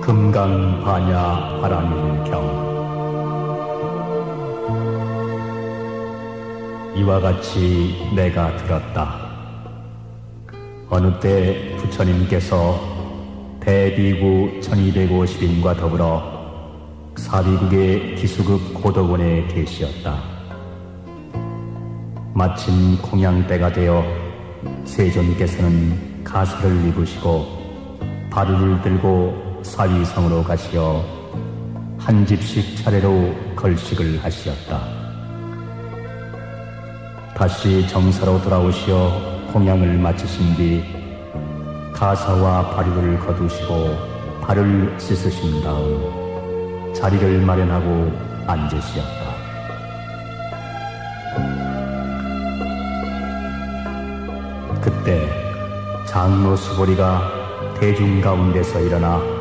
금강반야 하라밀경. 이와 같이 내가 들었다. 어느 때 부처님께서 대비구 1250인과 더불어 사비국의 기수급 고덕원에 계시었다. 마침 공양 때가 되어 세존께서는 가사를 입으시고 바루를 들고 사위성으로 가시어 한 집씩 차례로 걸식을 하시었다. 다시 정사로 돌아오시어 공양을 마치신 뒤 가사와 바루를 거두시고 발을 씻으신 다음 자리를 마련하고 앉으시었다. 그때 장로 수보리가 대중 가운데서 일어나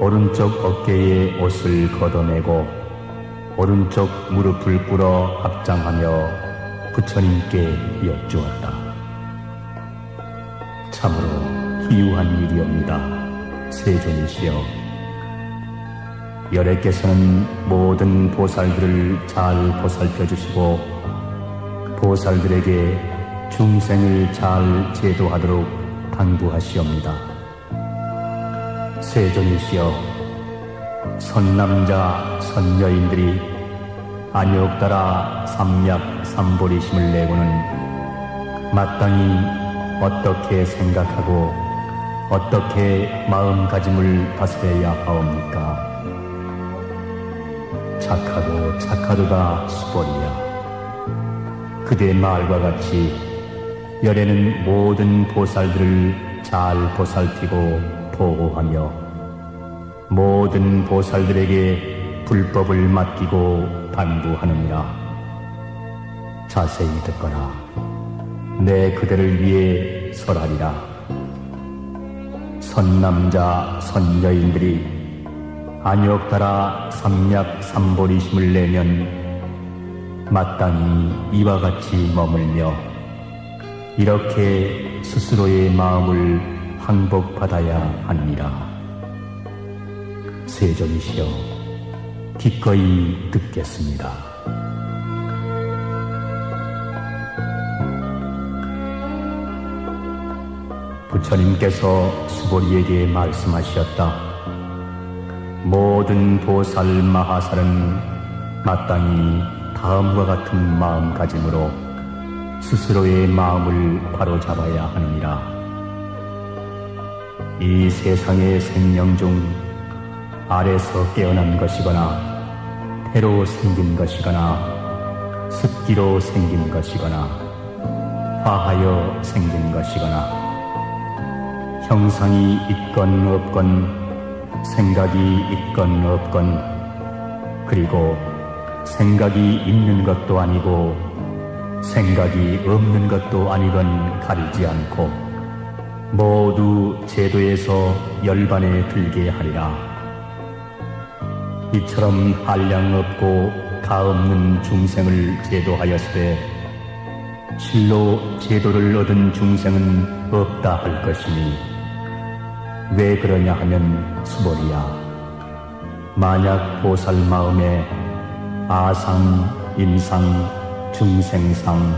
오른쪽 어깨에 옷을 걷어내고 오른쪽 무릎을 꿇어 합장하며 부처님께 여쭈었다. 참으로 희유한 일이옵니다. 세존이시여, 열애께서는 모든 보살들을 잘 보살펴 주시고 보살들에게 중생을 잘 제도하도록 당부하시옵니다. 세존이시여, 선남자 선여인들이 안욕 따라 삼약 삼보리심을 내고는 마땅히 어떻게 생각하고 어떻게 마음가짐을 다스려야 하옵니까? 착하고 착하도다 수보리야. 그대 말과 같이 열애는 모든 보살들을 잘 보살피고 보호하며 모든 보살들에게 불법을 맡기고 당부하느니라. 자세히 듣거라. 내 그대를 위해 설하리라. 선남자 선여인들이 안욕 따라 삼약 삼보리심을 내면 마땅히 이와 같이 머물며 이렇게 스스로의 마음을 항복받아야 하느니라. 세존이시여, 기꺼이 듣겠습니다. 부처님께서 수보리에게 말씀하셨다. 모든 보살 마하살은 마땅히 다음과 같은 마음가짐으로 스스로의 마음을 바로잡아야 하느니라. 이 세상의 생명 중 아래서 깨어난 것이거나 태로 생긴 것이거나 습기로 생긴 것이거나 화하여 생긴 것이거나 형상이 있건 없건 생각이 있건 없건 그리고 생각이 있는 것도 아니고 생각이 없는 것도 아니건 가리지 않고 모두 제도에서 열반에 들게 하리라. 이처럼 한량 없고 가 없는 중생을 제도하였으되 실로 제도를 얻은 중생은 없다 할 것이니 왜 그러냐 하면 수보리야, 만약 보살 마음에 아상, 임상, 중생상,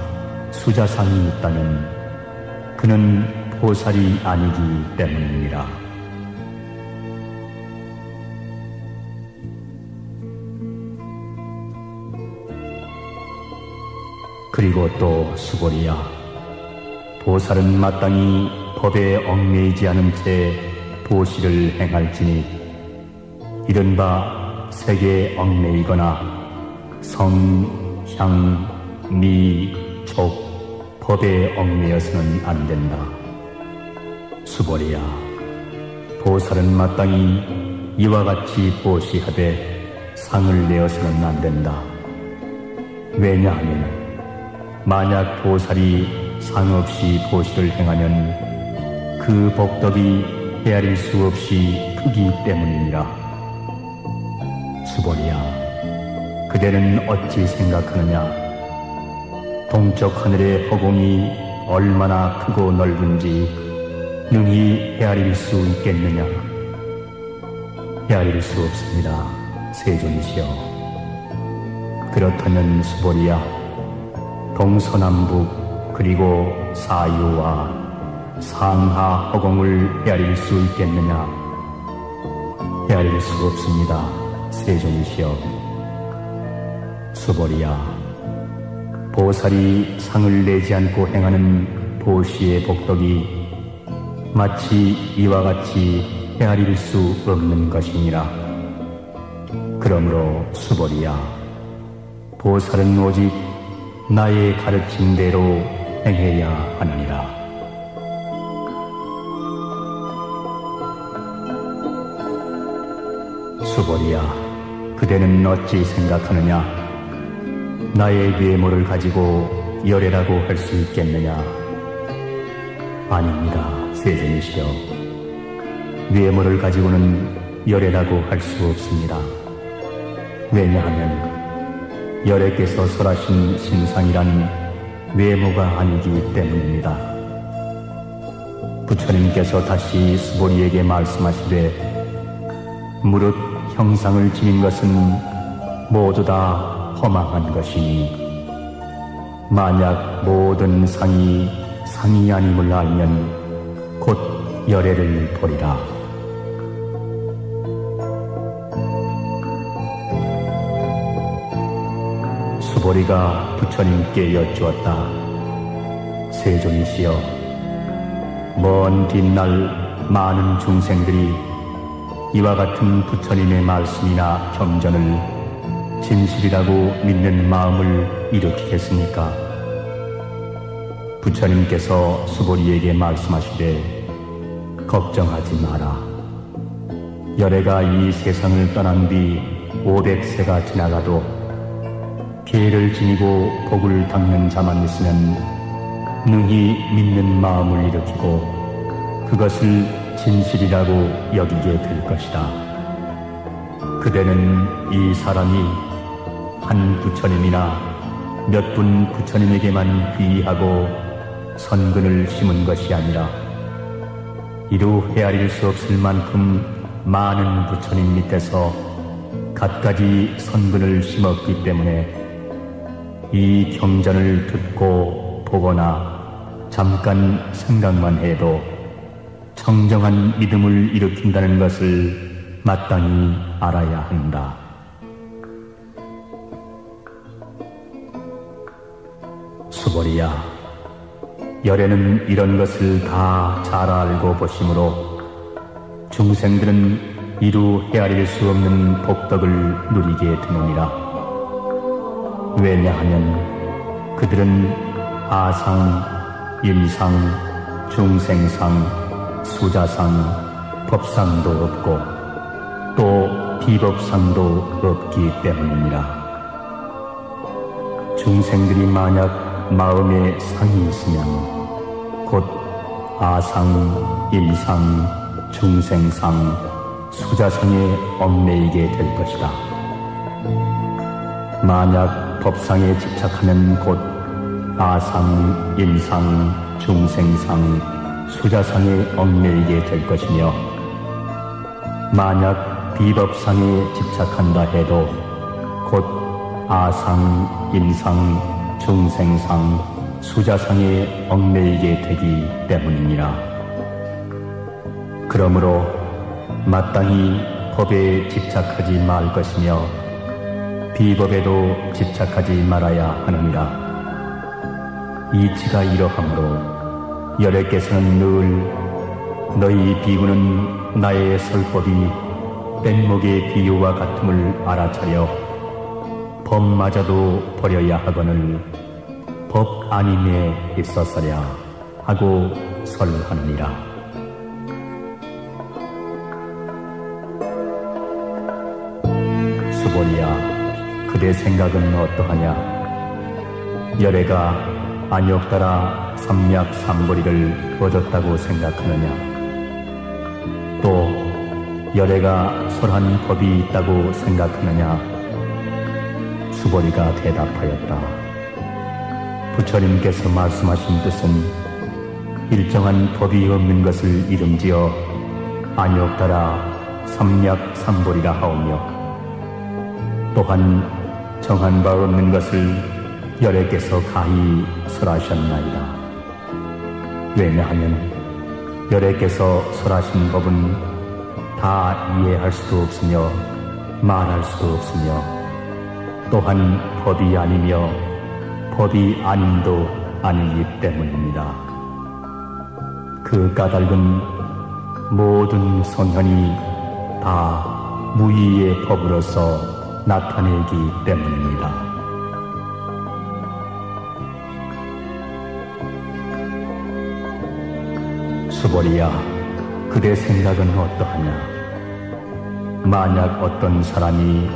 수자상이 있다면 그는 보살이 아니기 때문이니라. 그리고 또 수보리야, 보살은 마땅히 법에 얽매이지 않은 채 보시를 행할지니 이른바 색에 얽매이거나 성, 향, 미, 촉, 법에 얽매여서는 안 된다. 수보리야, 보살은 마땅히 이와 같이 보시하되 상을 내어서는 안 된다. 왜냐하면 만약 보살이 상 없이 보시를 행하면 그 복덕이 헤아릴 수 없이 크기 때문이니라. 수보리야, 그대는 어찌 생각하느냐? 동쪽 하늘의 허공이 얼마나 크고 넓은지 능히 헤아릴 수 있겠느냐? 헤아릴 수 없습니다. 세존이시여. 그렇다면 수보리야, 동서남북 그리고 사유와 상하 허공을 헤아릴 수 있겠느냐? 헤아릴 수 없습니다. 세존이시여. 수보리야, 보살이 상을 내지 않고 행하는 보시의 복덕이 마치 이와 같이 헤아릴 수 없는 것이니라. 그러므로 수보리야, 보살은 오직 나의 가르친 대로 행해야 하느니라. 수보리야, 그대는 어찌 생각하느냐? 나의 외모를 가지고 열애라고 할 수 있겠느냐? 아닙니다. 세존이시여. 외모를 가지고는 열애라고 할 수 없습니다. 왜냐하면 열애께서 설하신 신상이란 외모가 아니기 때문입니다. 부처님께서 다시 수보리에게 말씀하시되, 무릇 형상을 지닌 것은 모두 다 허망한 것이니 만약 모든 상이 상이 아님을 알면 곧 열애를 보리라. 수보리가 부처님께 여쭈었다. 세존이시여, 먼 뒷날 많은 중생들이 이와 같은 부처님의 말씀이나 경전을 진실이라고 믿는 마음을 일으키겠습니까? 부처님께서 수보리에게 말씀하시되, 걱정하지 마라. 열애가 이 세상을 떠난 뒤 500세가 지나가도 피해를 지니고 복을 닦는 자만 있으면 능히 믿는 마음을 일으키고 그것을 진실이라고 여기게 될 것이다. 그대는 이 사람이 한 부처님이나 몇 분 부처님에게만 귀의하고 선근을 심은 것이 아니라 이루 헤아릴 수 없을 만큼 많은 부처님 밑에서 갖가지 선근을 심었기 때문에 이 경전을 듣고 보거나 잠깐 생각만 해도 청정한 믿음을 일으킨다는 것을 마땅히 알아야 한다. 수보리야, 열애는 이런 것을 다 잘 알고 보심으로 중생들은 이루 헤아릴 수 없는 복덕을 누리게 되느니라. 왜냐하면 그들은 아상, 임상, 중생상, 수자상, 법상도 없고 또 비법상도 없기 때문이니라. 중생들이 만약 마음에 상이 있으면 곧 아상, 임상, 중생상, 수자상에 얽매이게 될 것이다. 만약 법상에 집착하면 곧 아상, 임상, 중생상, 수자상에 얽매이게 될 것이며 만약 비법상에 집착한다 해도 곧 아상, 임상, 중생상, 수자상에 얽매이게 되기 때문이니라. 그러므로 마땅히 법에 집착하지 말 것이며 비법에도 집착하지 말아야 하느니라. 이치가 이러하므로 열애께서는 늘 너희 비구는 나의 설법이 뗏목의 비유와 같음을 알아차려 법마저도 버려야 하거늘 법 아님에 있어서랴 하고 설하느니라. 수보리야, 그대 생각은 어떠하냐? 열애가 안욕 따라 삼약 삼보리를 거뒀다고 생각하느냐? 또 열애가 설한 법이 있다고 생각하느냐? 수보리가 대답하였다. 부처님께서 말씀하신 뜻은 일정한 법이 없는 것을 이름지어 안욕 따라 삼약삼볼이라 하오며 또한 정한 바 없는 것을 열애께서 가히 설하셨나이다. 왜냐하면 열애께서 설하신 법은 다 이해할 수도 없으며 말할 수도 없으며 또한 법이 아니며 법이 아님도 아니기 때문입니다. 그 까닭은 모든 성현이 다 무의의 법으로서 나타내기 때문입니다. 수보리야, 그대 생각은 어떠하냐? 만약 어떤 사람이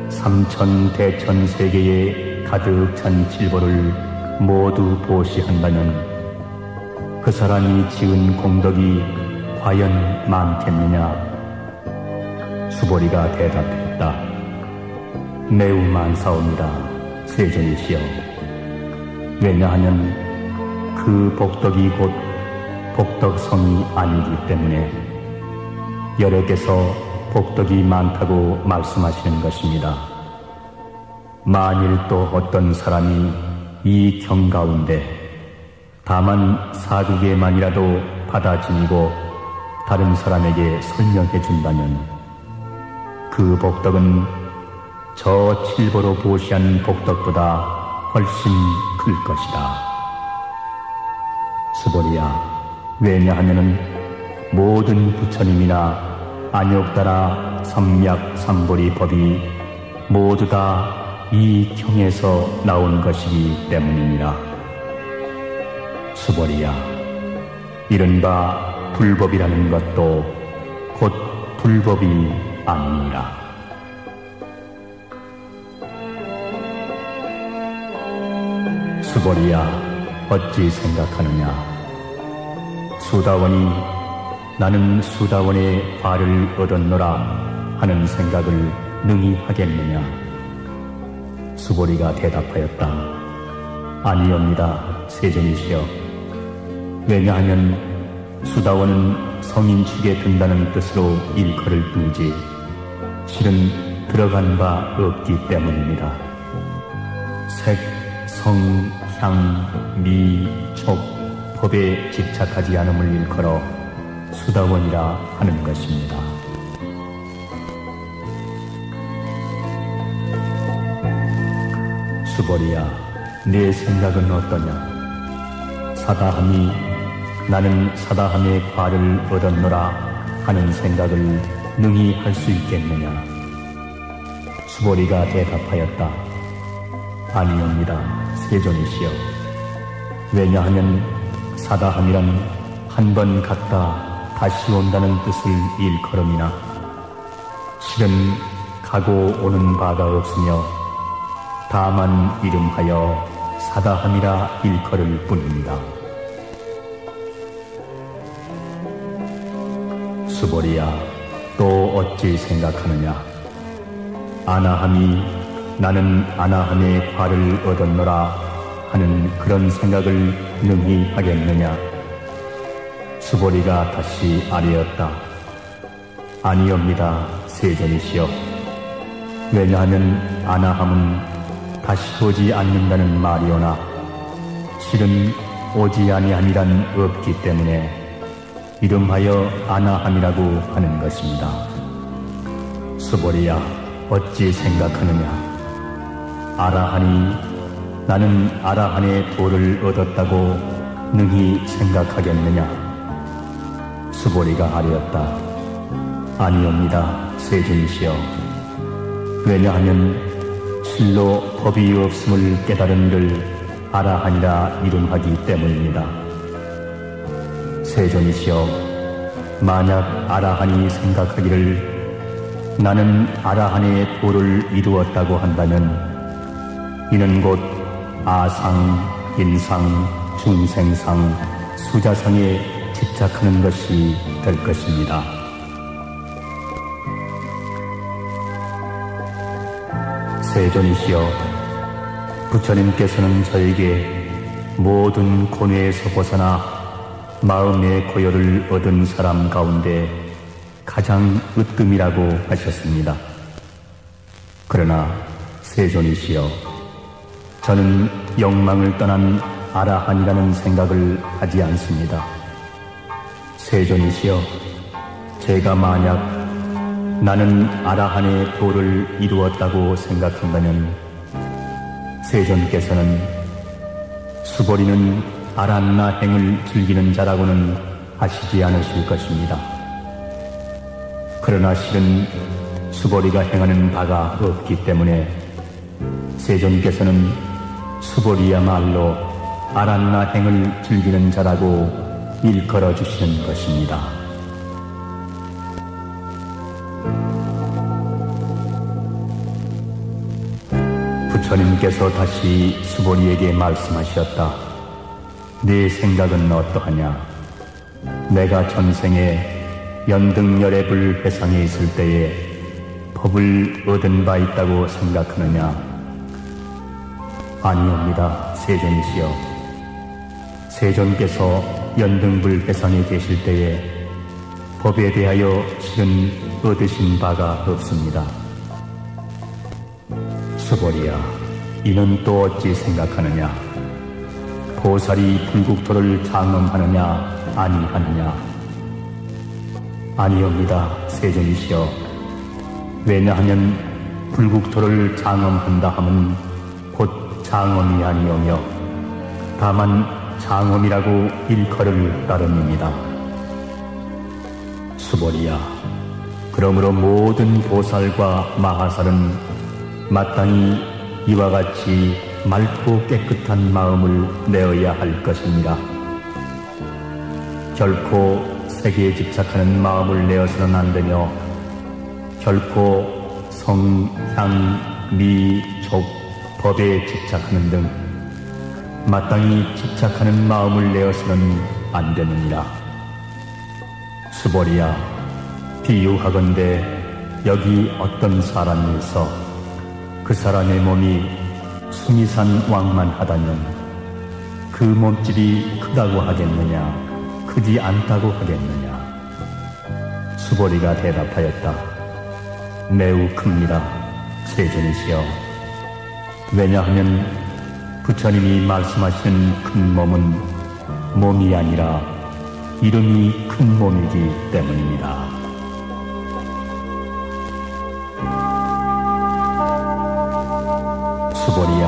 삼천대천세계에 가득 찬 칠보를 모두 보시한다면 그 사람이 지은 공덕이 과연 많겠느냐? 수보리가 대답했다. 매우 많사옵니다, 세존이시여. 왜냐하면 그 복덕이 곧 복덕성이 아니기 때문에 열애께서 복덕이 많다고 말씀하시는 것입니다. 만일 또 어떤 사람이 이 경 가운데 다만 사국에만이라도 받아 지니고 다른 사람에게 설명해 준다면 그 복덕은 저 칠보로 보시한 복덕보다 훨씬 클 것이다. 수보리야, 왜냐하면 모든 부처님이나 안욕따라 삼약삼보리 법이 모두 다 이 경에서 나온 것이기 때문이니라. 수보리야, 이른바 불법이라는 것도 곧 불법이 아니니라. 수보리야, 어찌 생각하느냐? 수다원이 나는 수다원의 과를 얻었노라 하는 생각을 능히 하겠느냐? 수보리가 대답하였다. 아니옵니다, 세존이시여. 왜냐하면 수다원은 성인 축에 든다는 뜻으로 일컬을 뿐이지 실은 들어간 바 없기 때문입니다. 색, 성, 향, 미, 촉, 법에 집착하지 않음을 일컬어 수다원이라 하는 것입니다. 수보리야, 네 생각은 어떠냐? 사다함이 나는 사다함의 과를 얻었노라 하는 생각을 능히 할 수 있겠느냐? 수보리가 대답하였다. 아니옵니다, 세존이시여. 왜냐하면 사다함이란 한 번 갔다 다시 온다는 뜻을 일컬음이나 실은 가고 오는 바가 없으며 다만 이름하여 사다함이라 일컬을 뿐입니다. 수보리야, 또 어찌 생각하느냐? 아나함이 나는 아나함의 과를 얻었노라 하는 그런 생각을 능히 하겠느냐? 수보리가 다시 아뢰었다. 아니옵니다, 세존이시여. 왜냐하면 아나함은 다시 오지 않는다는 말이오나 실은 오지 아니함이란 없기 때문에 이름하여 아나함이라고 하는 것입니다. 수보리야, 어찌 생각하느냐? 아라하니 나는 아라한의 도를 얻었다고 능히 생각하겠느냐? 수보리가 아뢰었다. 아니옵니다, 세존이시여. 왜냐하면 실로 법이 없음을 깨달은 이를 아라한이라 이름하기 때문입니다. 세존이시여, 만약 아라한이 생각하기를 나는 아라한의 도를 이루었다고 한다면 이는 곧 아상, 인상, 중생상, 수자상에 집착하는 것이 될 것입니다. 세존이시여, 부처님께서는 저에게 모든 고뇌에서 벗어나 마음의 고요를 얻은 사람 가운데 가장 으뜸이라고 하셨습니다. 그러나 세존이시여, 저는 영망을 떠난 아라한이라는 생각을 하지 않습니다. 세존이시여, 제가 만약 나는 아라한의 도를 이루었다고 생각한다면 세존께서는 수보리는 아란나 행을 즐기는 자라고는 하시지 않으실 것입니다. 그러나 실은 수보리가 행하는 바가 없기 때문에 세존께서는 수보리야말로 아란나 행을 즐기는 자라고 일컬어 주시는 것입니다. 부처님께서 다시 수보리에게 말씀하셨다. 네 생각은 어떠하냐? 내가 전생에 연등열애불 회상에 있을 때에 법을 얻은 바 있다고 생각하느냐? 아니옵니다, 세존이시여. 세존께서 연등불 회상에 계실 때에 법에 대하여 실은 얻으신 바가 없습니다. 수보리야, 이는 또 어찌 생각하느냐? 보살이 불국토를 장엄하느냐 아니하느냐? 아니옵니다, 세존이시여. 왜냐하면 불국토를 장엄한다 함은 곧 장엄이 아니오며 다만 장엄이라고 일컬을 따름입니다. 수보리야, 그러므로 모든 보살과 마하살은 마땅히 이와 같이 맑고 깨끗한 마음을 내어야 할 것입니다. 결코 세계에 집착하는 마음을 내어서는 안 되며 결코 성, 향, 미, 족, 법에 집착하는 등 마땅히 집착하는 마음을 내어서는 안 되느니라. 수보리야, 비유하건대 여기 어떤 사람이 있어 그 사람의 몸이 수미산 왕만하다면 그 몸집이 크다고 하겠느냐, 크지 않다고 하겠느냐? 수보리가 대답하였다. 매우 큽니다, 세존이시여. 왜냐하면 부처님이 말씀하시는 큰 몸은 몸이 아니라 이름이 큰 몸이기 때문입니다. 수보리야,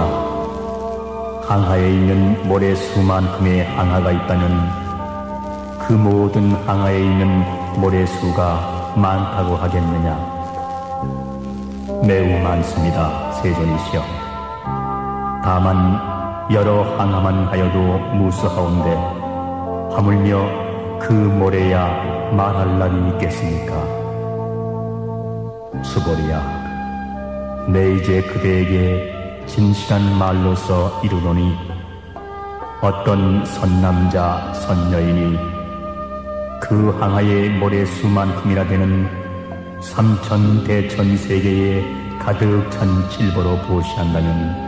항하에 있는 모래수만큼의 항하가 있다면 그 모든 항하에 있는 모래수가 많다고 하겠느냐? 매우 많습니다, 세존이시여. 다만 여러 항하만 하여도 무수하온데 하물며 그 모래야 말할 날이 있겠습니까? 수보리야, 내 이제 그대에게 진실한 말로서 이르노니 어떤 선남자 선여인이 그 항하의 모래수만큼이나 되는 삼천대천세계에 가득 찬 칠보로 보시한다면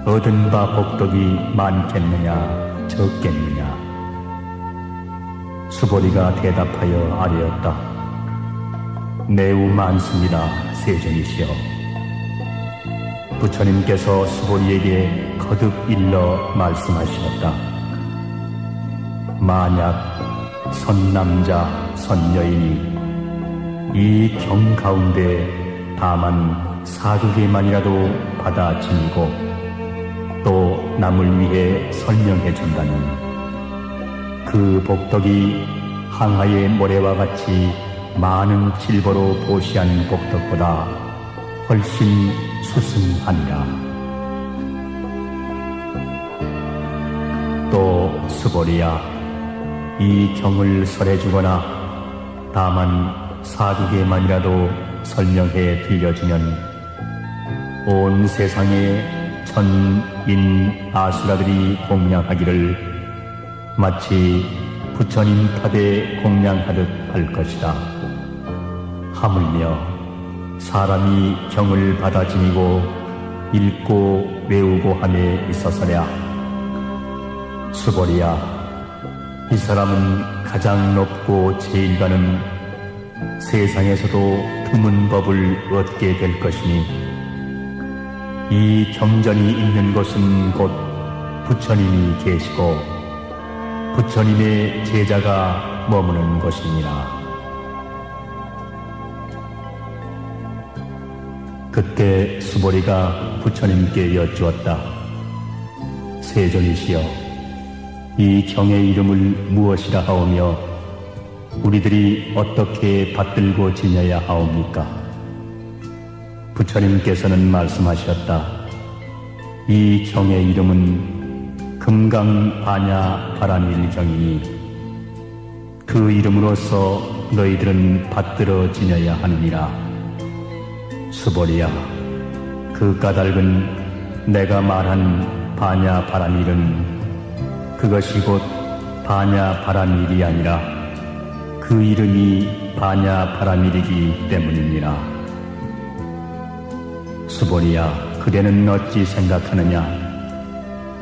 얻은 바 복덕이 많겠느냐 적겠느냐? 수보리가 대답하여 아뢰었다. 매우 많습니다, 세존이시여. 부처님께서 수보리에게 거듭 일러 말씀하셨다. 만약 선남자 선여인이 이 경 가운데 다만 4극에만이라도 받아 지니고 또 남을 위해 설명해 준다면 그 복덕이 항하의 모래와 같이 많은 칠보로 보시한 복덕보다 훨씬 수승하니라. 또 수보리야, 이 경을 설해주거나 다만 4극에만이라도 설명해 들려주면 온 세상의 천인 아수라들이 공양하기를 마치 부처님 탑에 공양하듯 할 것이다. 하물며 사람이 경을 받아 지니고 읽고 외우고 함에 있어서랴. 수보리야, 이 사람은 가장 높고 제일 가는 세상에서도 드문 법을 얻게 될 것이니 이 경전이 있는 곳은 곧 부처님이 계시고 부처님의 제자가 머무는 곳이니라. 그때 수보리가 부처님께 여쭈었다. 세존이시여, 이 경의 이름을 무엇이라 하오며 우리들이 어떻게 받들고 지내야 하옵니까? 부처님께서는 말씀하셨다. 이 경의 이름은 금강반야바라밀경이니 그 이름으로써 너희들은 받들어 지내야 하느니라. 수보리야, 그 까닭은 내가 말한 반야바라밀은 그것이 곧 반야바라밀이 아니라 그 이름이 반야바라밀이기 때문이니라. 수보리야, 그대는 어찌 생각하느냐?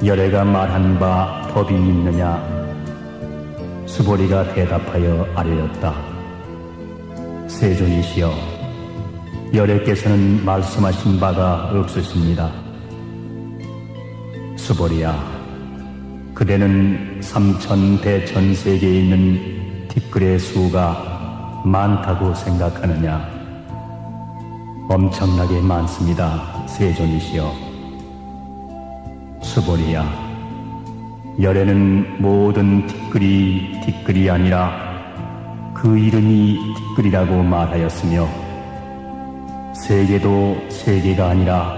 열애가 말한 바 법이 있느냐? 수보리가 대답하여 아뢰었다. 세존이시여, 열애께서는 말씀하신 바가 없으십니다. 수보리야, 그대는 삼천대천세계에 있는 티끌의 수가 많다고 생각하느냐? 엄청나게 많습니다. 세존이시여. 수보리야, 열애는 모든 티끌이 아니라 그 이름이 티끌이라고 말하였으며 세계도 세계가 아니라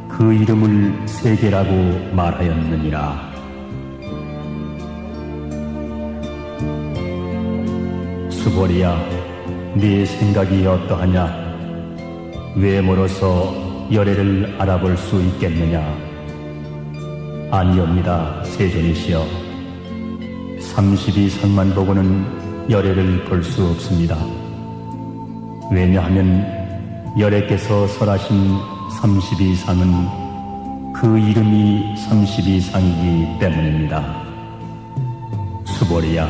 그 이름을 세계라고 말하였느니라. 수보리야, 네 생각이 어떠하냐? 외모로서 열애를 알아볼 수 있겠느냐? 아니옵니다. 세존이시여. 32상만 보고는 열애를 볼 수 없습니다. 왜냐하면 열애께서 설하신 32상은 그 이름이 32상이기 때문입니다. 수보리야,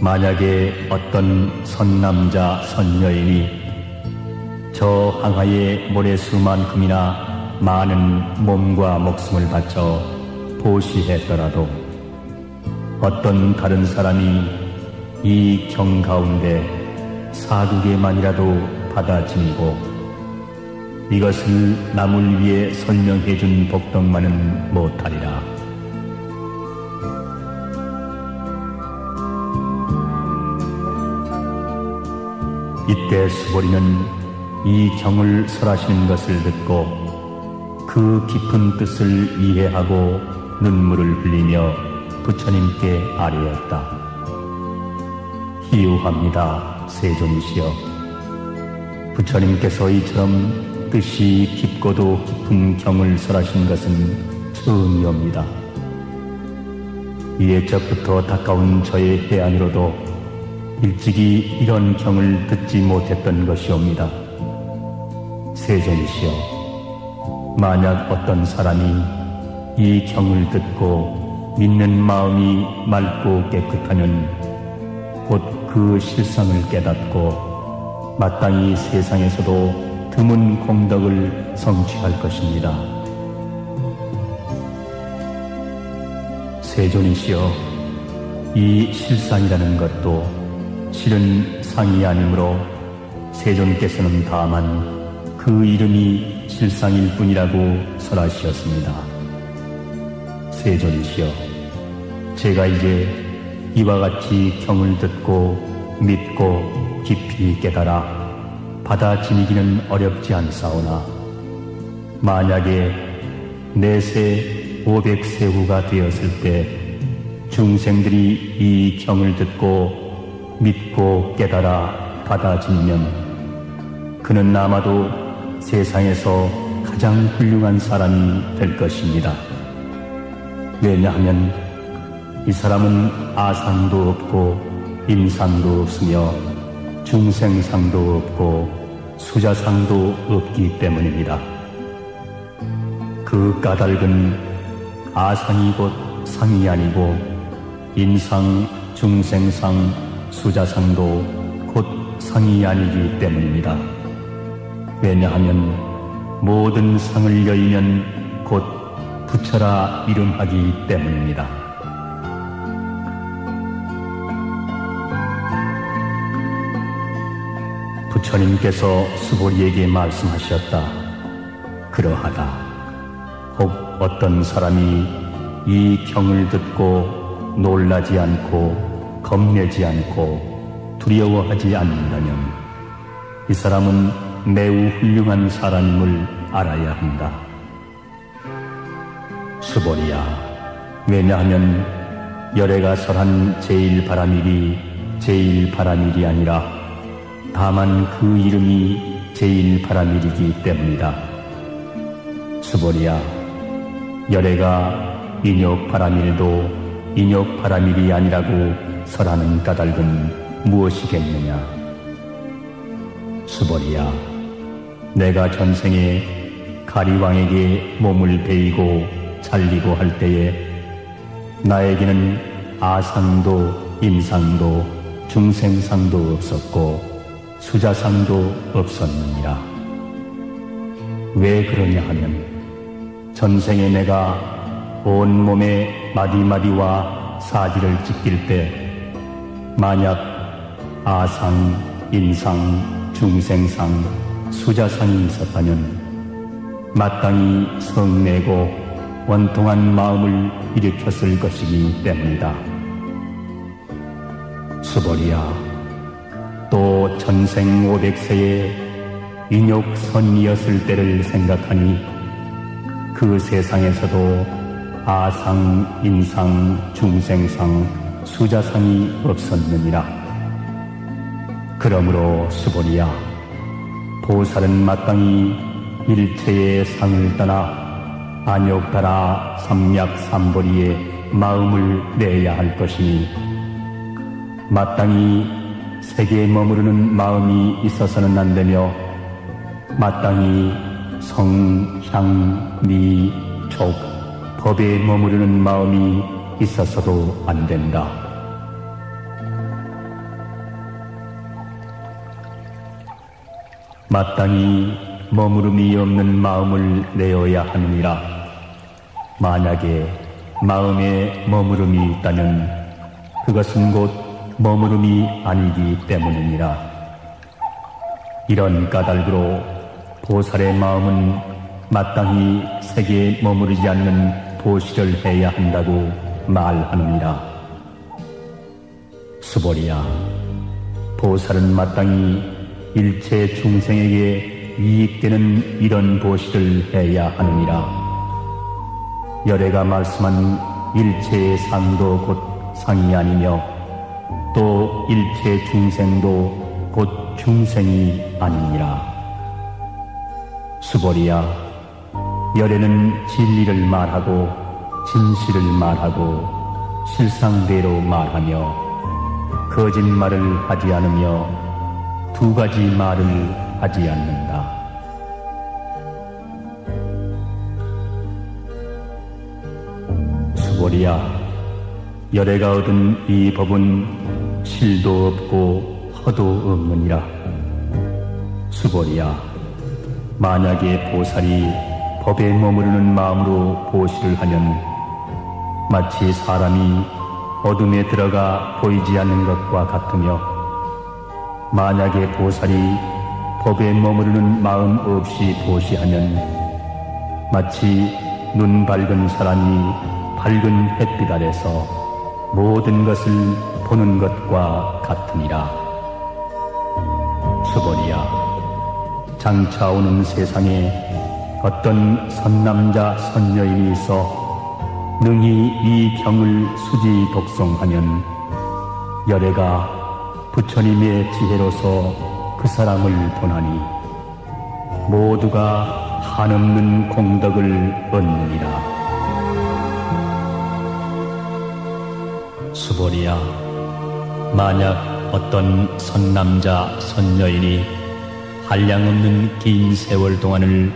만약에 어떤 선남자 선여인이 저 항아의 모래수만큼이나 많은 몸과 목숨을 바쳐 보시했더라도 어떤 다른 사람이 이 경 가운데 4국에만이라도 받아지니고 이것을 남을 위해 설명해준 복덕만은 못하리라. 이때 수보리는 이 경을 설하시는 것을 듣고 그 깊은 뜻을 이해하고 눈물을 흘리며 부처님께 아뢰었다. 희유합니다. 세존이시여. 부처님께서 이처럼 뜻이 깊고도 깊은 경을 설하신 것은 처음이옵니다. 이에적부터 가까운 저의 해안으로도 일찍이 이런 경을 듣지 못했던 것이옵니다. 세존이시여, 만약 어떤 사람이 이 경을 듣고 믿는 마음이 맑고 깨끗하면 곧 그 실상을 깨닫고 마땅히 세상에서도 드문 공덕을 성취할 것입니다. 세존이시여, 이 실상이라는 것도 실은 상이 아니므로 세존께서는 다만 그 이름이 실상일 뿐이라고 설하시었습니다. 세존이시여, 제가 이제 이와 같이 경을 듣고 믿고 깊이 깨달아 받아 지니기는 어렵지 않사오나 만약에 내세 500세 후가 되었을 때 중생들이 이 경을 듣고 믿고 깨달아 받아 지니면 그는 아마도 세상에서 가장 훌륭한 사람이 될 것입니다. 왜냐하면 이 사람은 아상도 없고 임상도 없으며 중생상도 없고 수자상도 없기 때문입니다. 그 까닭은 아상이 곧 상이 아니고 인상, 중생상, 수자상도 곧 상이 아니기 때문입니다. 왜냐하면 모든 상을 여의면 곧 부처라 이름하기 때문입니다. 부처님께서 수보리에게 말씀하셨다. 그러하다. 혹 어떤 사람이 이 경을 듣고 놀라지 않고 겁내지 않고 두려워하지 않는다면 이 사람은 매우 훌륭한 사람임을 알아야 한다. 수보리야, 왜냐하면 열애가 설한 제1바라밀이 제1바라밀이 아니라 다만 그 이름이 제1바라밀이기 때문이다. 수보리야, 열애가 인욕바라밀도 인욕바라밀이 아니라고 설하는 까닭은 무엇이겠느냐? 수보리야, 내가 전생에 가리왕에게 몸을 베이고 살리고 할 때에 나에게는 아상도 인상도 중생상도 없었고 수자상도 없었느니라. 왜 그러냐 하면 전생에 내가 온몸에 마디마디와 사지를 찢길 때 만약 아상, 인상, 중생상, 수자상이 있었다면 마땅히 성내고 원통한 마음을 일으켰을 것이기 때문이다. 수보리야, 또 전생 500세에 인욕선이었을 때를 생각하니 그 세상에서도 아상, 인상, 중생상, 수자상이 없었느니라. 그러므로 수보리야, 보살은 마땅히 일체의 상을 떠나 안욕따라 삼략삼보리에 마음을 내야 할 것이니 마땅히 세계에 머무르는 마음이 있어서는 안 되며 마땅히 성, 향, 미, 촉, 법에 머무르는 마음이 있어서도 안 된다. 마땅히 머무름이 없는 마음을 내어야 하느니라. 만약에 마음에 머무름이 있다면 그것은 곧 머무름이 아니기 때문이니라. 이런 까닭으로 보살의 마음은 마땅히 세계에 머무르지 않는 보시를 해야 한다고 말하느니라. 수보리야, 보살은 마땅히 일체 중생에게 이익되는 이런 보시를 해야 하느니라. 열애가 말씀한 일체의 상도 곧 상이 아니며 또 일체 중생도 곧 중생이 아니니라. 수보리야, 열애는 진리를 말하고 진실을 말하고 실상대로 말하며 거짓말을 하지 않으며 두 가지 말을 하지 않는다. 수보리야, 열애가 얻은 이 법은 실도 없고 허도 없느니라. 수보리야, 만약에 보살이 법에 머무르는 마음으로 보시를 하면 마치 사람이 어둠에 들어가 보이지 않는 것과 같으며 만약에 보살이 법에 머무르는 마음 없이 보시하면 마치 눈 밝은 사람이 밝은 햇빛 아래서 모든 것을 보는 것과 같으니라. 수보리야, 장차 오는 세상에 어떤 선남자 선여인이 있어 능히 이 경을 수지 독송하면 열애가 부처님의 지혜로서 그 사람을 보나니 모두가 한없는 공덕을 얻느니라. 수보리야, 만약 어떤 선남자 선여인이 한량없는 긴 세월 동안을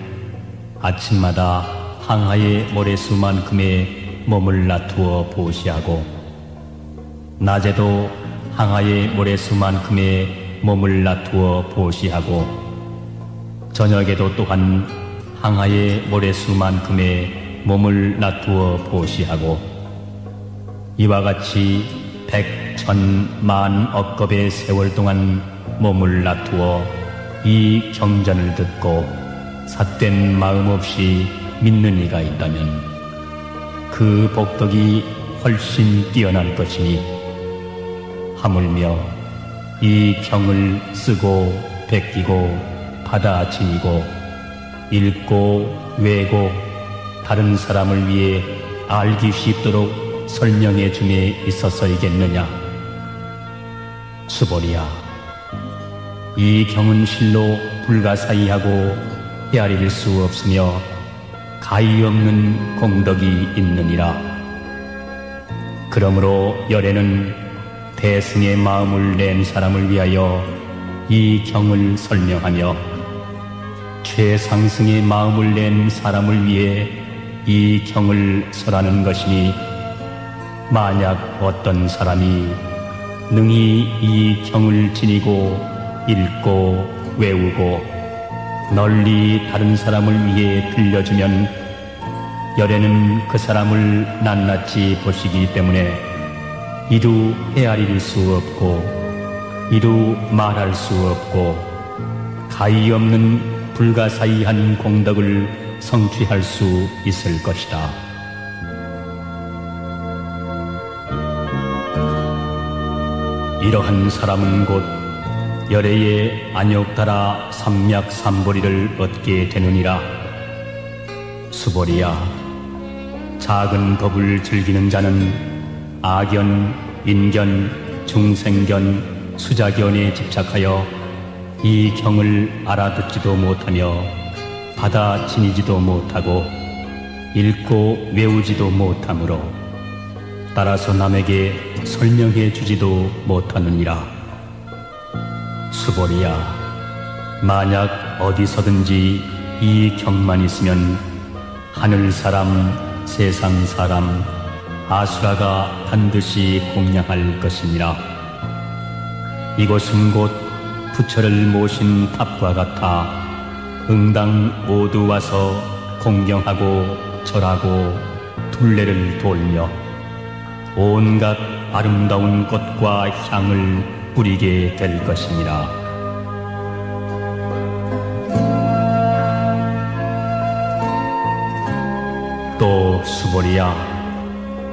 아침마다 항하의 모래수만큼의 몸을 놔두어 보시하고 낮에도 항하의 모래수만큼의 몸을 놔두어 보시하고 저녁에도 또한 항하의 모래수만큼의 몸을 놔두어 보시하고 이와 같이 100, 1000, 만 억겁의 세월 동안 몸을 놔두어 이 경전을 듣고 삿된 마음 없이 믿는 이가 있다면 그 복덕이 훨씬 뛰어날 것이니 하물며 이 경을 쓰고 베끼고 받아 지니고 읽고 외고 다른 사람을 위해 알기 쉽도록 설명해 줌에 있어서이겠느냐. 수보리야, 이 경은 실로 불가사의하고 헤아릴 수 없으며 가히 없는 공덕이 있느니라. 그러므로 열애는 대승의 마음을 낸 사람을 위하여 이 경을 설명하며 최상승의 마음을 낸 사람을 위해 이 경을 설하는 것이니 만약 어떤 사람이 능히 이 경을 지니고 읽고 외우고 널리 다른 사람을 위해 들려주면 열애는 그 사람을 낱낱이 보시기 때문에 이루 헤아릴 수 없고 이루 말할 수 없고 가히 없는 불가사의한 공덕을 성취할 수 있을 것이다. 이러한 사람은 곧 열애의 안욕달아 삼맥삼보리를 얻게 되느니라. 수보리야, 작은 법을 즐기는 자는 아견, 인견, 중생견, 수자견에 집착하여 이 경을 알아듣지도 못하며 받아 지니지도 못하고 읽고 외우지도 못하므로 따라서 남에게 설명해 주지도 못하느니라. 수보리야, 만약 어디서든지 이 경만 있으면 하늘 사람, 세상 사람, 아수라가 반드시 공양할 것이니라. 이곳은 곧 부처를 모신 탑과 같아 응당 모두 와서 공경하고 절하고 둘레를 돌며 온갖 아름다운 꽃과 향을 뿌리게 될 것이니라. 또 수보리야,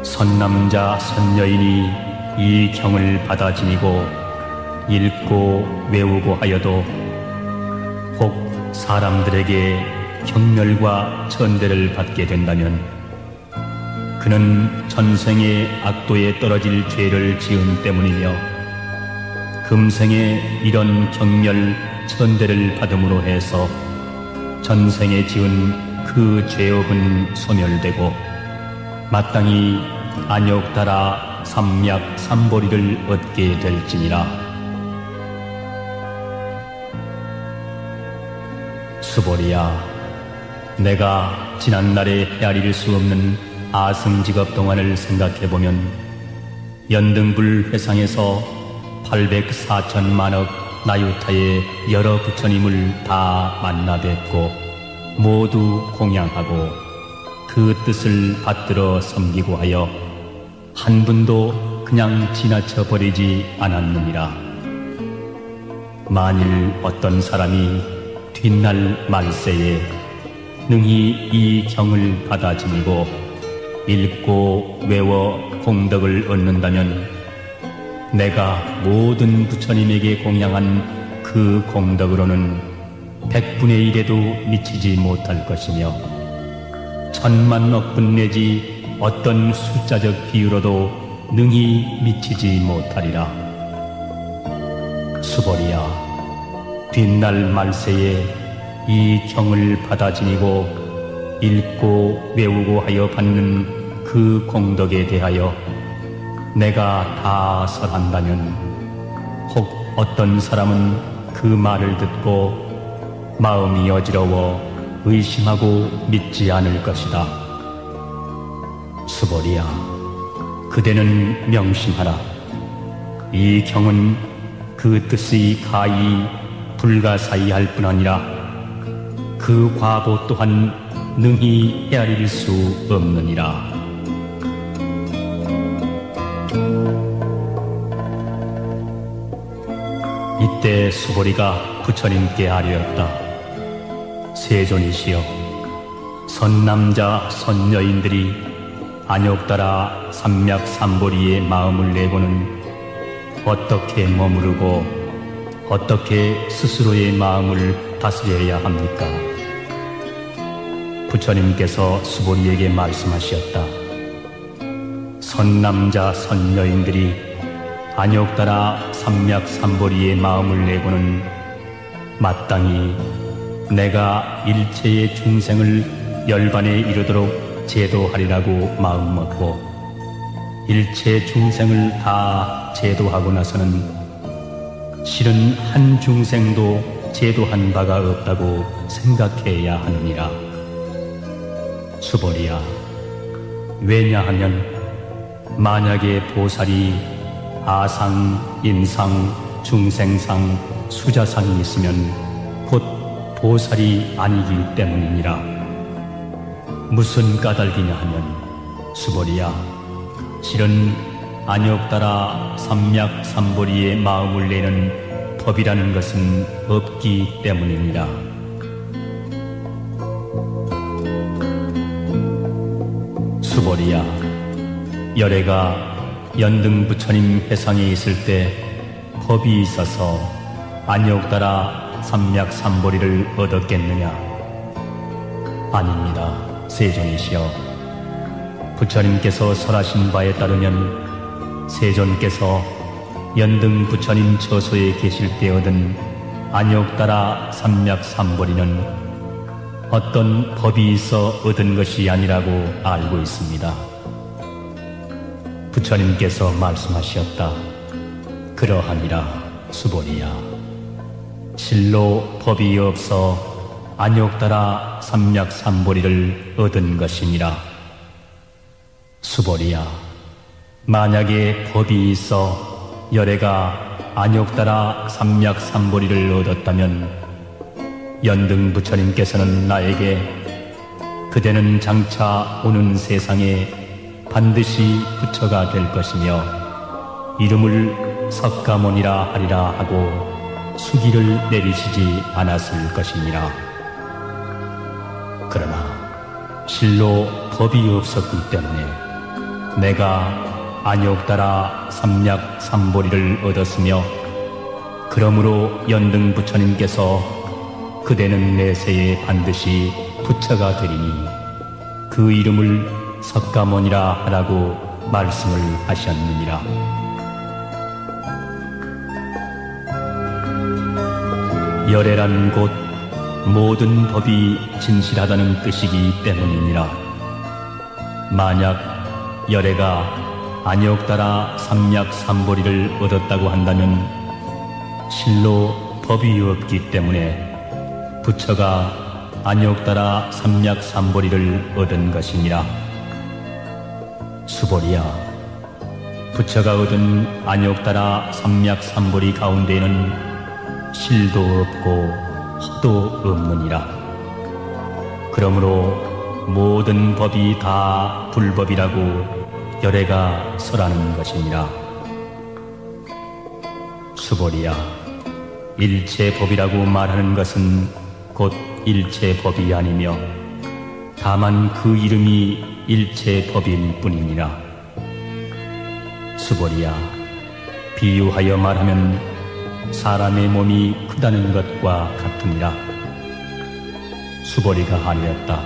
선남자 선여인이 이 경을 받아 지니고 읽고 외우고 하여도 혹 사람들에게 경멸과 천대를 받게 된다면 그는 전생의 악도에 떨어질 죄를 지은 때문이며 금생에 이런 경멸 천대를 받음으로 해서 전생에 지은 그 죄업은 소멸되고 마땅히 안욕달아 삼맥삼보리를 얻게 될지니라. 수보리야, 내가 지난날에 헤아릴 수 없는 아승직업 동안을 생각해보면 연등불 회상에서 804천만억 나유타의 여러 부처님을 다 만나 뵙고 모두 공양하고 그 뜻을 받들어 섬기고 하여 한 분도 그냥 지나쳐 버리지 않았느니라. 만일 어떤 사람이 뒷날 말세에 능히 이 경을 받아 지니고 읽고 외워 공덕을 얻는다면 내가 모든 부처님에게 공양한 그 공덕으로는 100분의 1에도 미치지 못할 것이며 1000만 억분 내지 어떤 숫자적 비유로도 능히 미치지 못하리라. 수보리야, 뒷날 말세에 이 경을 받아 지니고 읽고 외우고 하여 받는 그 공덕에 대하여 내가 다 설한다면 혹 어떤 사람은 그 말을 듣고 마음이 어지러워 의심하고 믿지 않을 것이다. 수보리야, 그대는 명심하라. 이 경은 그 뜻이 가히 불가사의할 뿐 아니라 그 과보 또한 능히 헤아릴 수 없느니라. 이때 수보리가 부처님께 아뢰었다. 세존이시여, 선남자 선여인들이 안욕따라 삼맥삼보리의 마음을 내고는 어떻게 머무르고 어떻게 스스로의 마음을 다스려야 합니까? 부처님께서 수보리에게 말씀하셨다. 선남자 선여인들이 안욕따라 삼맥삼보리의 마음을 내고는 마땅히 내가 일체의 중생을 열반에 이르도록 제도하리라고 마음먹고 일체 중생을 다 제도하고 나서는 실은 한 중생도 제도한 바가 없다고 생각해야 하느니라. 수보리야, 왜냐하면 만약에 보살이 아상, 인상, 중생상, 수자상이 있으면 곧 보살이 아니기 때문이니라. 무슨 까닭이냐 하면 수보리야, 실은 안욕따라 삼맥삼보리의 마음을 내는 법이라는 것은 없기 때문이니라. 수보리야, 열애가 연등 부처님 해상에 있을 때 법이 있어서 안욕따라 삼맥삼보리를 얻었겠느냐? 아닙니다. 세존이시여, 부처님께서 설하신 바에 따르면 세존께서 연등 부처님 처소에 계실 때 얻은 안욕따라 삼맥삼보리는 어떤 법이 있어 얻은 것이 아니라고 알고 있습니다. 부처님께서 말씀하셨다. 그러하니라. 수보리야, 실로 법이 없어 안욕따라 삼맥삼보리를 얻은 것이니라. 수보리야, 만약에 법이 있어 열애가 안욕따라 삼맥삼보리를 얻었다면 연등 부처님께서는 나에게 그대는 장차 오는 세상에 반드시 부처가 될 것이며 이름을 석가모니라 하리라 하고 수기를 내리시지 않았을 것이니라. 그러나 실로 법이 없었기 때문에 내가 안욕따라 삼맥삼보리를 얻었으며 그러므로 연등 부처님께서 그대는 내세에 반드시 부처가 되리니 그 이름을 석가모니라 하라고 말씀을 하셨느니라. 열애란 곧 모든 법이 진실하다는 뜻이기 때문이니라. 만약 열애가 안욕따라 삼맥삼보리를 얻었다고 한다면 실로 법이 없기 때문에 부처가 안욕따라 삼맥삼보리를 얻은 것이니라. 수보리야, 부처가 얻은 안욕따라 삼맥삼보리 가운데에는 실도 없고 허도 없느니라. 그러므로 모든 법이 다 불법이라고 열애가 설하는 것이니라. 수보리야, 일체법이라고 말하는 것은 곧 일체법이 아니며 다만 그 이름이 일체법일 뿐이니라. 수보리야, 비유하여 말하면 사람의 몸이 크다는 것과 같으니라. 수보리가 아뢰었다.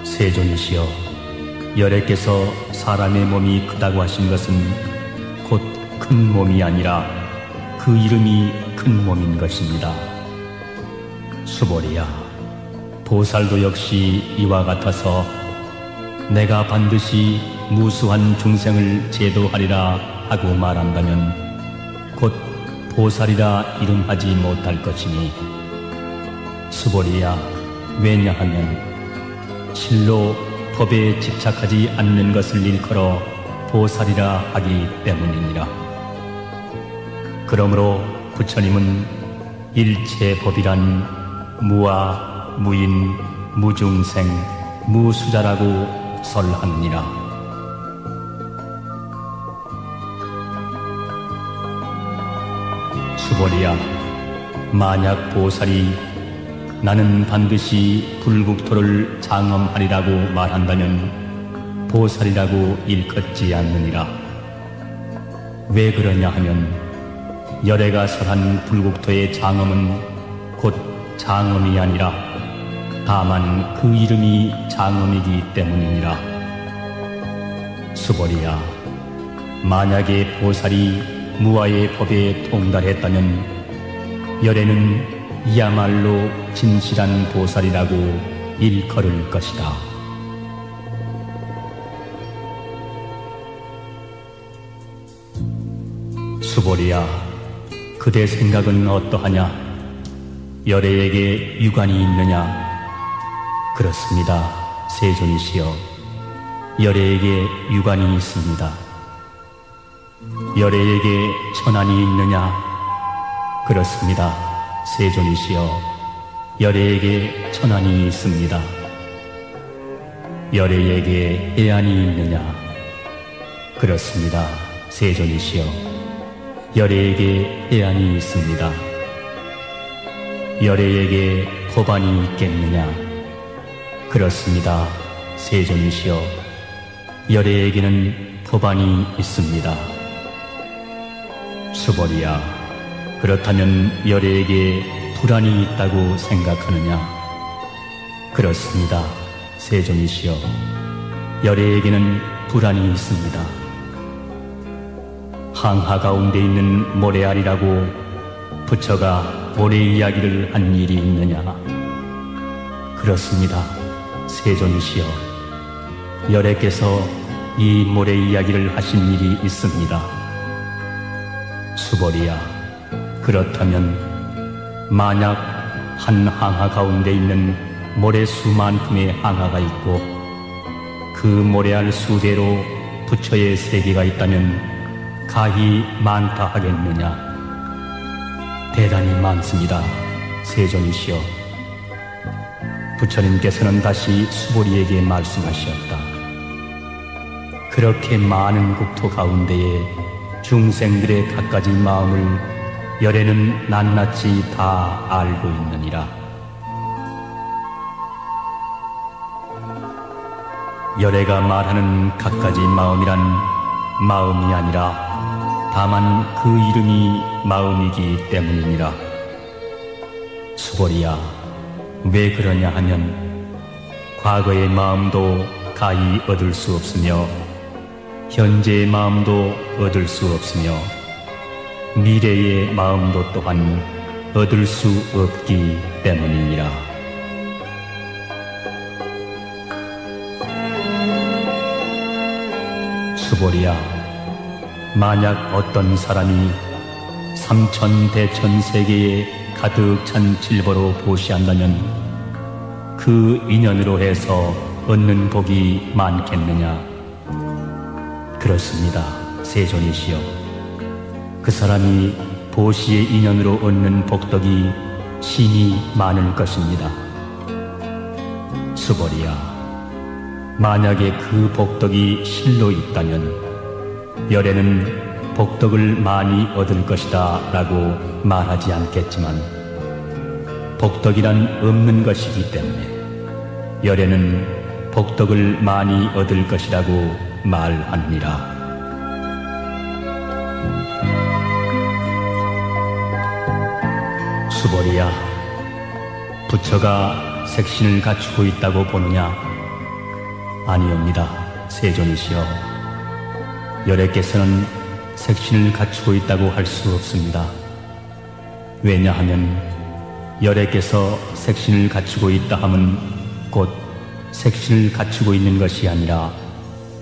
세존이시여, 열애께서 사람의 몸이 크다고 하신 것은 곧 큰 몸이 아니라 그 이름이 큰 몸인 것입니다. 수보리야, 보살도 역시 이와 같아서 내가 반드시 무수한 중생을 제도하리라 하고 말한다면 곧 보살이라 이름하지 못할 것이니 수보리야, 왜냐하면 실로 법에 집착하지 않는 것을 일컬어 보살이라 하기 때문이니라. 그러므로 부처님은 일체 법이란 무아, 무인, 무중생, 무수자라고 설하느니라. 수보리야, 만약 보살이 나는 반드시 불국토를 장엄하리라고 말한다면 보살이라고 일컫지 않느니라. 왜 그러냐 하면 열애가 설한 불국토의 장엄은 곧 장엄이 아니라 다만 그 이름이 장엄이기 때문이니라. 수보리야, 만약에 보살이 무아의 법에 통달했다면 열애는 이야말로 진실한 보살이라고 일컬을 것이다. 수보리야, 그대 생각은 어떠하냐? 열애에게 유관이 있느냐? 그렇습니다, 세존이시여. 열애에게 유관이 있습니다. 열애에게 천안이 있느냐? 그렇습니다, 세존이시여. 열애에게 천안이 있습니다. 열애에게 해안이 있느냐? 그렇습니다, 세존이시여. 열애에게 해안이 있습니다. 열애에게 법안이 있겠느냐? 그렇습니다, 세존이시여. 열애에게는 법안이 있습니다. 수보리야, 그렇다면 열애에게 불안이 있다고 생각하느냐? 그렇습니다, 세존이시여. 열애에게는 불안이 있습니다. 항하 가운데 있는 모래알이라고 부처가 모래 이야기를 한 일이 있느냐? 그렇습니다, 세존이시여. 열애께서 이 모래 이야기를 하신 일이 있습니다. 수보리야, 그렇다면 만약 한 항하 가운데 있는 모래 수만큼의 항하가 있고 그 모래알 수대로 부처의 세계가 있다면 가히 많다 하겠느냐? 대단히 많습니다, 세존이시여. 부처님께서는 다시 수보리에게 말씀하셨다. 그렇게 많은 국토 가운데에 중생들의 갖가지 마음을 열애는 낱낱이 다 알고 있느니라. 열애가 말하는 갖가지 마음이란 마음이 아니라 다만 그 이름이 마음이기 때문이니라. 수보리야, 왜 그러냐 하면 과거의 마음도 가히 얻을 수 없으며 현재의 마음도 얻을 수 없으며 미래의 마음도 또한 얻을 수 없기 때문이니라. 수보리야, 만약 어떤 사람이 삼천대천세계에 가득 찬 질보로 보시한다면 그 인연으로 해서 얻는 복이 많겠느냐? 그렇습니다, 세존이시여. 그 사람이 보시의 인연으로 얻는 복덕이 심히 많을 것입니다. 수보리야, 만약에 그 복덕이 실로 있다면 열애는 복덕을 많이 얻을 것이다 라고 말하지 않겠지만 복덕이란 없는 것이기 때문에 열애는 복덕을 많이 얻을 것이라고 말하느니라. 수보리야, 부처가 색신을 갖추고 있다고 보느냐? 아니옵니다, 세존이시여. 열애께서는 색신을 갖추고 있다고 할 수 없습니다. 왜냐하면 열애께서 색신을 갖추고 있다 함은 곧 색신을 갖추고 있는 것이 아니라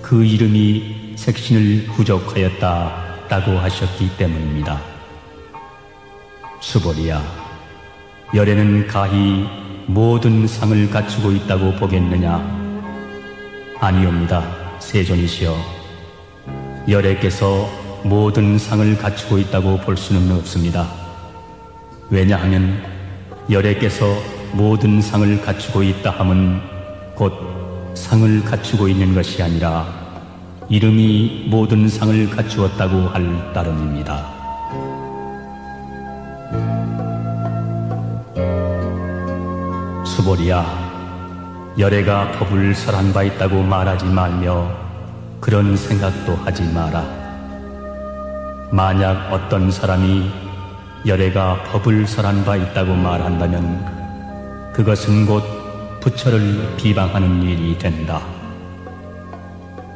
그 이름이 색신을 부족하였다라고 하셨기 때문입니다. 수보리야, 열애는 가히 모든 상을 갖추고 있다고 보겠느냐? 아니옵니다, 세존이시여. 열애께서 모든 상을 갖추고 있다고 볼 수는 없습니다. 왜냐하면 열애께서 모든 상을 갖추고 있다 함은 곧 상을 갖추고 있는 것이 아니라 이름이 모든 상을 갖추었다고 할 따름입니다. 수보리야, 열애가 법을 설한 바 있다고 말하지 말며 그런 생각도 하지 마라. 만약 어떤 사람이 열애가 법을 설한 바 있다고 말한다면 그것은 곧 부처를 비방하는 일이 된다.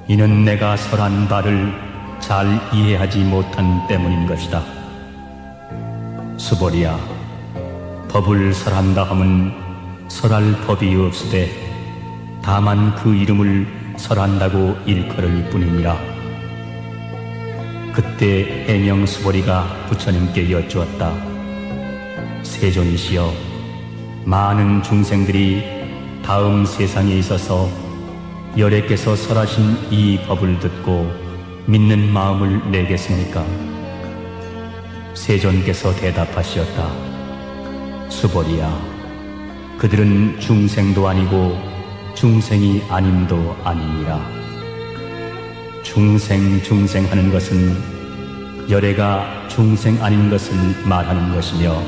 이는 내가 설한 바를 잘 이해하지 못한 때문인 것이다. 수보리야, 법을 설한다 함은 설할 법이 없으되 다만 그 이름을 설한다고 일컬을 뿐이니라. 그때 해명 수보리가 부처님께 여쭈었다. 세존이시여, 많은 중생들이 다음 세상에 있어서 열애께서 설하신 이 법을 듣고 믿는 마음을 내겠습니까? 세존께서 대답하시었다. 수보리야, 그들은 중생도 아니고 중생이 아님도 아니니라. 중생하는 것은 열애가 중생 아닌 것을 말하는 것이며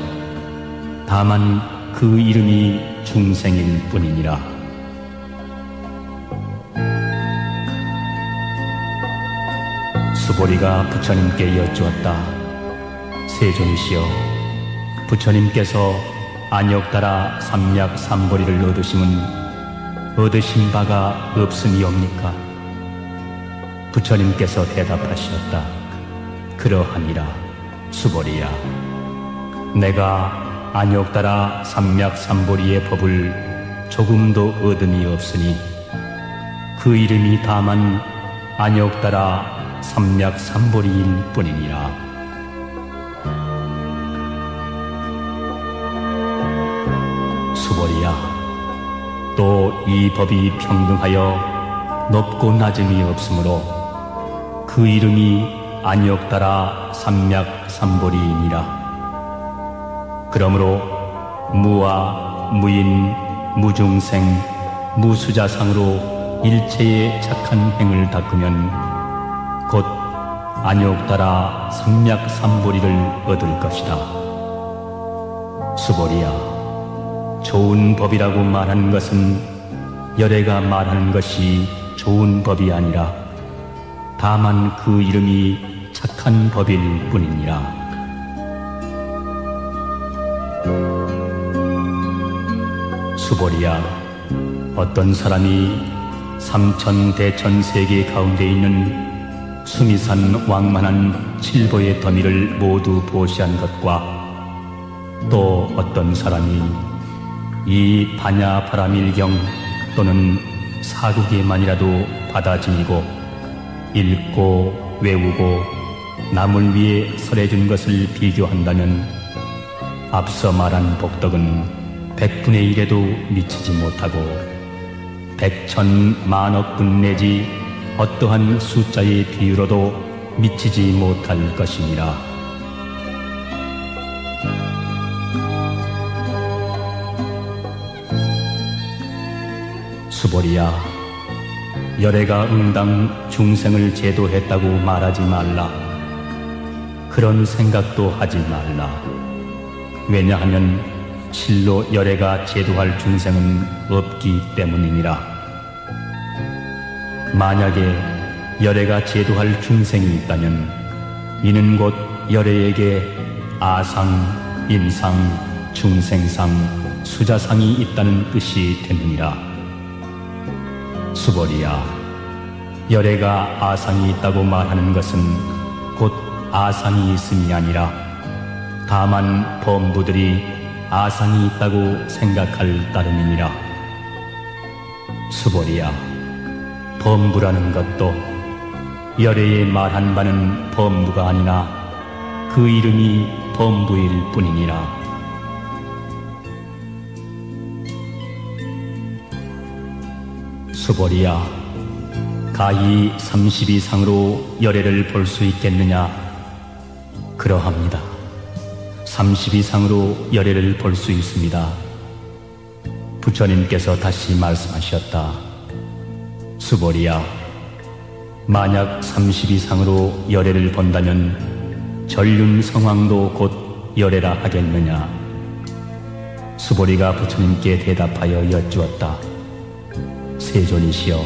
다만 그 이름이 중생일 뿐이니라. 수보리가 부처님께 여쭈었다. 세존이시여, 부처님께서 안욕따라 삼략삼보리를 얻으심은 얻으신 바가 없으니옵니까? 부처님께서 대답하셨다. 그러하니라. 수보리야, 내가 안욕따라 삼략삼보리의 법을 조금도 얻음이 없으니 그 이름이 다만 안욕따라 삼략삼보리일 뿐이니라. 수보리야, 또 이 법이 평등하여 높고 낮음이 없으므로 그 이름이 안욕따라 삼략삼보리이니라. 그러므로 무아, 무인, 무중생, 무수자상으로 일체의 착한 행을 닦으면 곧 안욕따라 삼략삼보리를 얻을 것이다. 수보리야, 좋은 법이라고 말하는 것은 열애가 말하는 것이 좋은 법이 아니라 다만 그 이름이 착한 법일 뿐이니라. 수보리야, 어떤 사람이 삼천대천세계 가운데 있는 수미산 왕만한 칠보의 더미를 모두 보시한 것과 또 어떤 사람이 이 반야바라밀경 또는 사국에만이라도 받아지니고 읽고 외우고 남을 위해 설해준 것을 비교한다면 앞서 말한 복덕은 100분의 1에도 미치지 못하고 100천만억분 내지 어떠한 숫자의 비유로도 미치지 못할 것이니라. 수보리야, 열애가 응당 중생을 제도했다고 말하지 말라. 그런 생각도 하지 말라. 왜냐하면 실로 열애가 제도할 중생은 없기 때문이니라. 만약에 열애가 제도할 중생이 있다면 이는 곧 열애에게 아상, 인상, 중생상, 수자상이 있다는 뜻이 되느니라. 수보리야, 열애가 아상이 있다고 말하는 것은 곧 아상이 있음이 아니라 다만 범부들이 아상이 있다고 생각할 따름이니라. 수보리야, 범부라는 것도 열애에 말한 바는 범부가 아니나 그 이름이 범부일 뿐이니라. 수보리야, 가히 32상으로 열애를 볼 수 있겠느냐? 그러합니다. 32상으로 열애를 볼 수 있습니다. 부처님께서 다시 말씀하셨다. 수보리야, 만약 32상으로 열애를 본다면 전륜성왕도 곧 열애라 하겠느냐? 수보리가 부처님께 대답하여 여쭈었다. 세존이시여,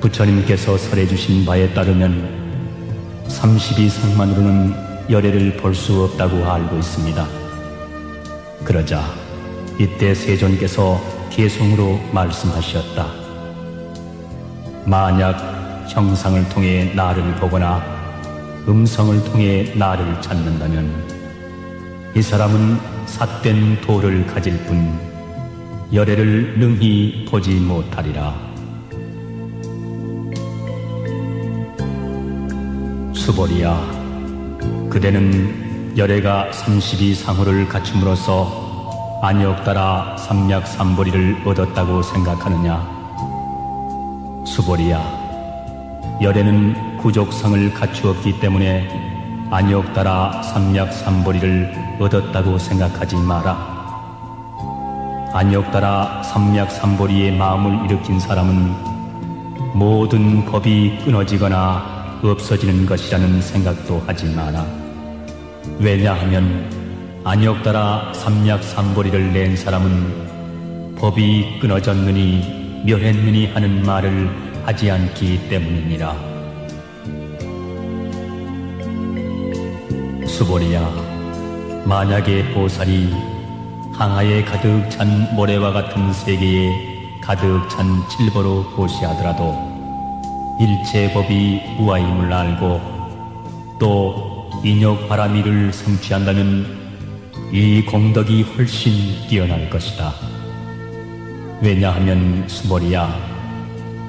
부처님께서 설해주신 바에 따르면 32상만으로는 열애를 볼 수 없다고 알고 있습니다. 그러자 이때 세존께서 개송으로 말씀하셨다. 만약 형상을 통해 나를 보거나 음성을 통해 나를 찾는다면 이 사람은 삿된 도를 가질 뿐 열애를 능히 보지 못하리라. 수보리야, 그대는 열애가 32상호를 갖춤으로써 안욕따라 삼략삼보리를 얻었다고 생각하느냐? 수보리야, 열애는 구족성을 갖추었기 때문에 안욕따라 삼략삼보리를 얻었다고 생각하지 마라. 안욕따라 삼략삼보리의 마음을 일으킨 사람은 모든 법이 끊어지거나 없어지는 것이라는 생각도 하지 마라. 왜냐하면 안욕따라 삼략삼보리를 낸 사람은 법이 끊어졌느니 멸했느니 하는 말을 하지 않기 때문이니라. 수보리야, 만약에 보살이 항아에 가득 찬 모래와 같은 세계에 가득 찬 칠보로 보시하더라도 일체 법이 우아임을 알고 또 인욕 바라미를 성취한다면 이 공덕이 훨씬 뛰어날 것이다. 왜냐하면 수보리야,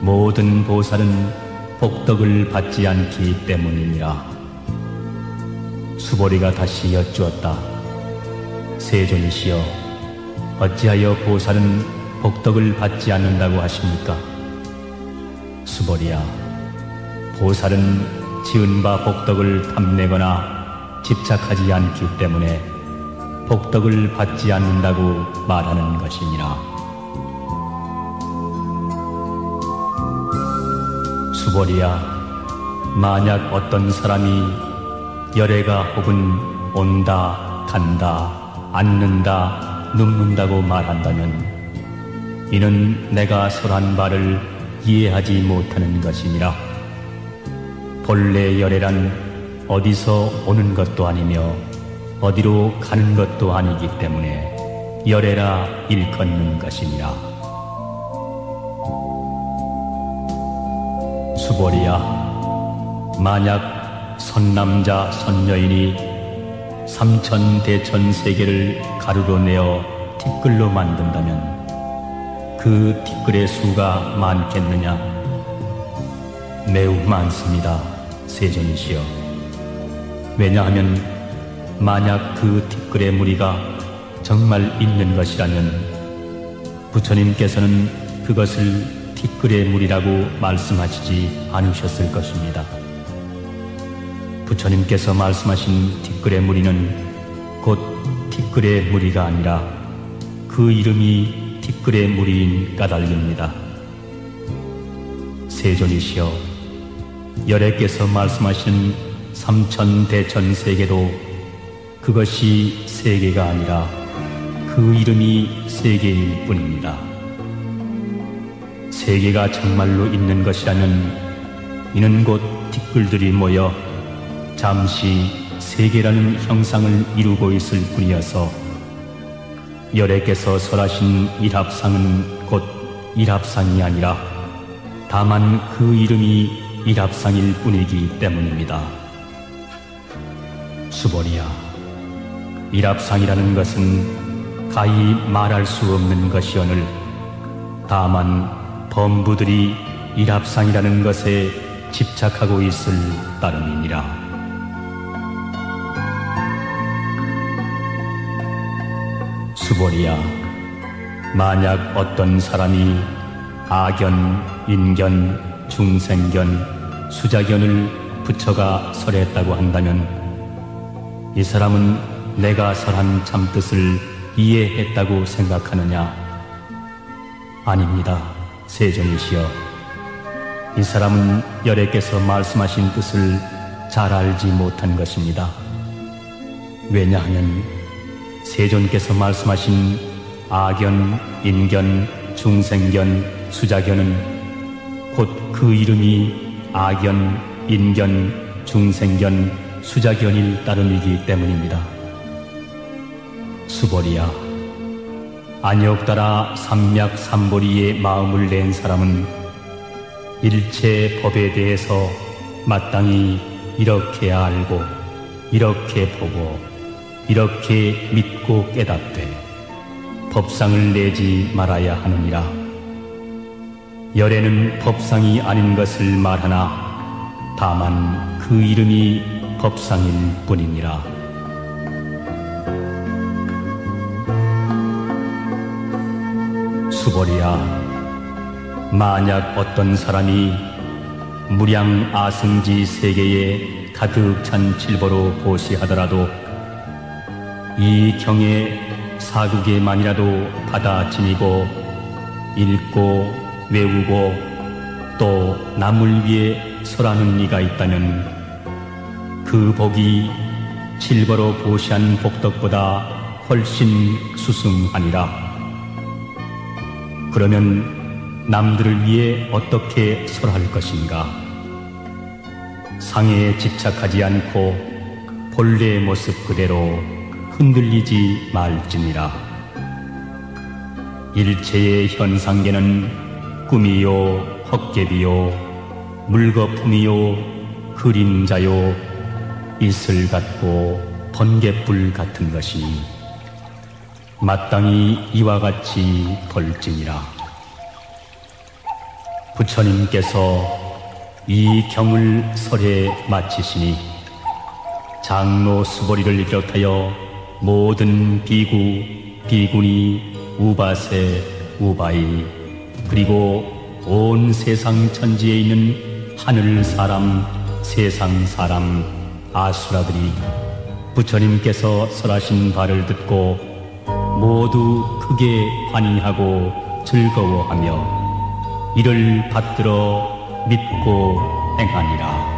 모든 보살은 복덕을 받지 않기 때문이니라. 수보리가 다시 여쭈었다. 세존이시여, 어찌하여 보살은 복덕을 받지 않는다고 하십니까? 수보리야, 보살은 지은 바 복덕을 탐내거나 집착하지 않기 때문에 복덕을 받지 않는다고 말하는 것이니라. 수보리야, 만약 어떤 사람이 열애가 혹은 온다, 간다, 앉는다, 눕는다고 말한다면 이는 내가 설한 바를 이해하지 못하는 것이니라. 본래 열애란 어디서 오는 것도 아니며 어디로 가는 것도 아니기 때문에 열애라 일컫는 것이니라. 수보리야, 만약 선남자 선여인이 삼천대천세계를 가루로 내어 티끌로 만든다면 그 티끌의 수가 많겠느냐? 매우 많습니다, 세존이시여. 왜냐하면 만약 그 티끌의 무리가 정말 있는 것이라면 부처님께서는 그것을 티끌의 무리라고 말씀하시지 않으셨을 것입니다. 부처님께서 말씀하신 티끌의 무리는 곧 티끌의 무리가 아니라 그 이름이 티끌의 무리인 까닭입니다. 세존이시여, 열애께서 말씀하신 삼천대천세계도 그것이 세계가 아니라 그 이름이 세계일 뿐입니다. 세계가 정말로 있는 것이라면 이는 곧 티끌들이 모여 잠시 세계라는 형상을 이루고 있을 뿐이어서 열애께서 설하신 일합상은 곧 일합상이 아니라 다만 그 이름이 일합상일 뿐이기 때문입니다. 수보리야, 일합상이라는 것은 가히 말할 수 없는 것이오늘 다만 범부들이 일합상이라는 것에 집착하고 있을 따름이니라. 수보리야, 만약 어떤 사람이 아견, 인견, 중생견, 수자견을 부처가 설했다고 한다면 이 사람은 내가 설한 참뜻을 이해했다고 생각하느냐? 아닙니다. 세존이시여. 이 사람은 열애께서 말씀하신 뜻을 잘 알지 못한 것입니다. 왜냐하면 세존께서 말씀하신 아견, 인견, 중생견, 수자견은 곧 그 이름이 아견, 인견, 중생견, 수자견일 따름이기 때문입니다. 수보리야, 안역 따라 삼맥 삼보리의 마음을 낸 사람은 일체 법에 대해서 마땅히 이렇게 알고, 이렇게 보고, 이렇게 믿고 깨닫되 법상을 내지 말아야 하느니라. 열애는 법상이 아닌 것을 말하나 다만 그 이름이 법상일 뿐이니라. 수보리야, 만약 어떤 사람이 무량 아승지 세계에 가득 찬 칠보로 보시하더라도 이 경에 사국에만이라도 받아지니고 읽고 외우고 또 남을 위해 설하는 이가 있다면 그 복이 칠보로 보시한 복덕보다 훨씬 수승하니라. 그러면 남들을 위해 어떻게 설할 것인가? 상에 집착하지 않고 본래의 모습 그대로 흔들리지 말지니라. 일체의 현상계는 꿈이요 헛개비요 물거품이요 그림자요 이슬 같고 번갯불 같은 것이니 마땅히 이와 같이 볼지니라. 부처님께서 이 경을 설해 마치시니 장로 수보리를 비롯하여 모든 비구, 비구니, 우바세, 우바이 그리고 온 세상 천지에 있는 하늘 사람, 세상 사람, 아수라들이 부처님께서 설하신 바를 듣고 모두 크게 환희하고 즐거워하며 이를 받들어 믿고 행하니라.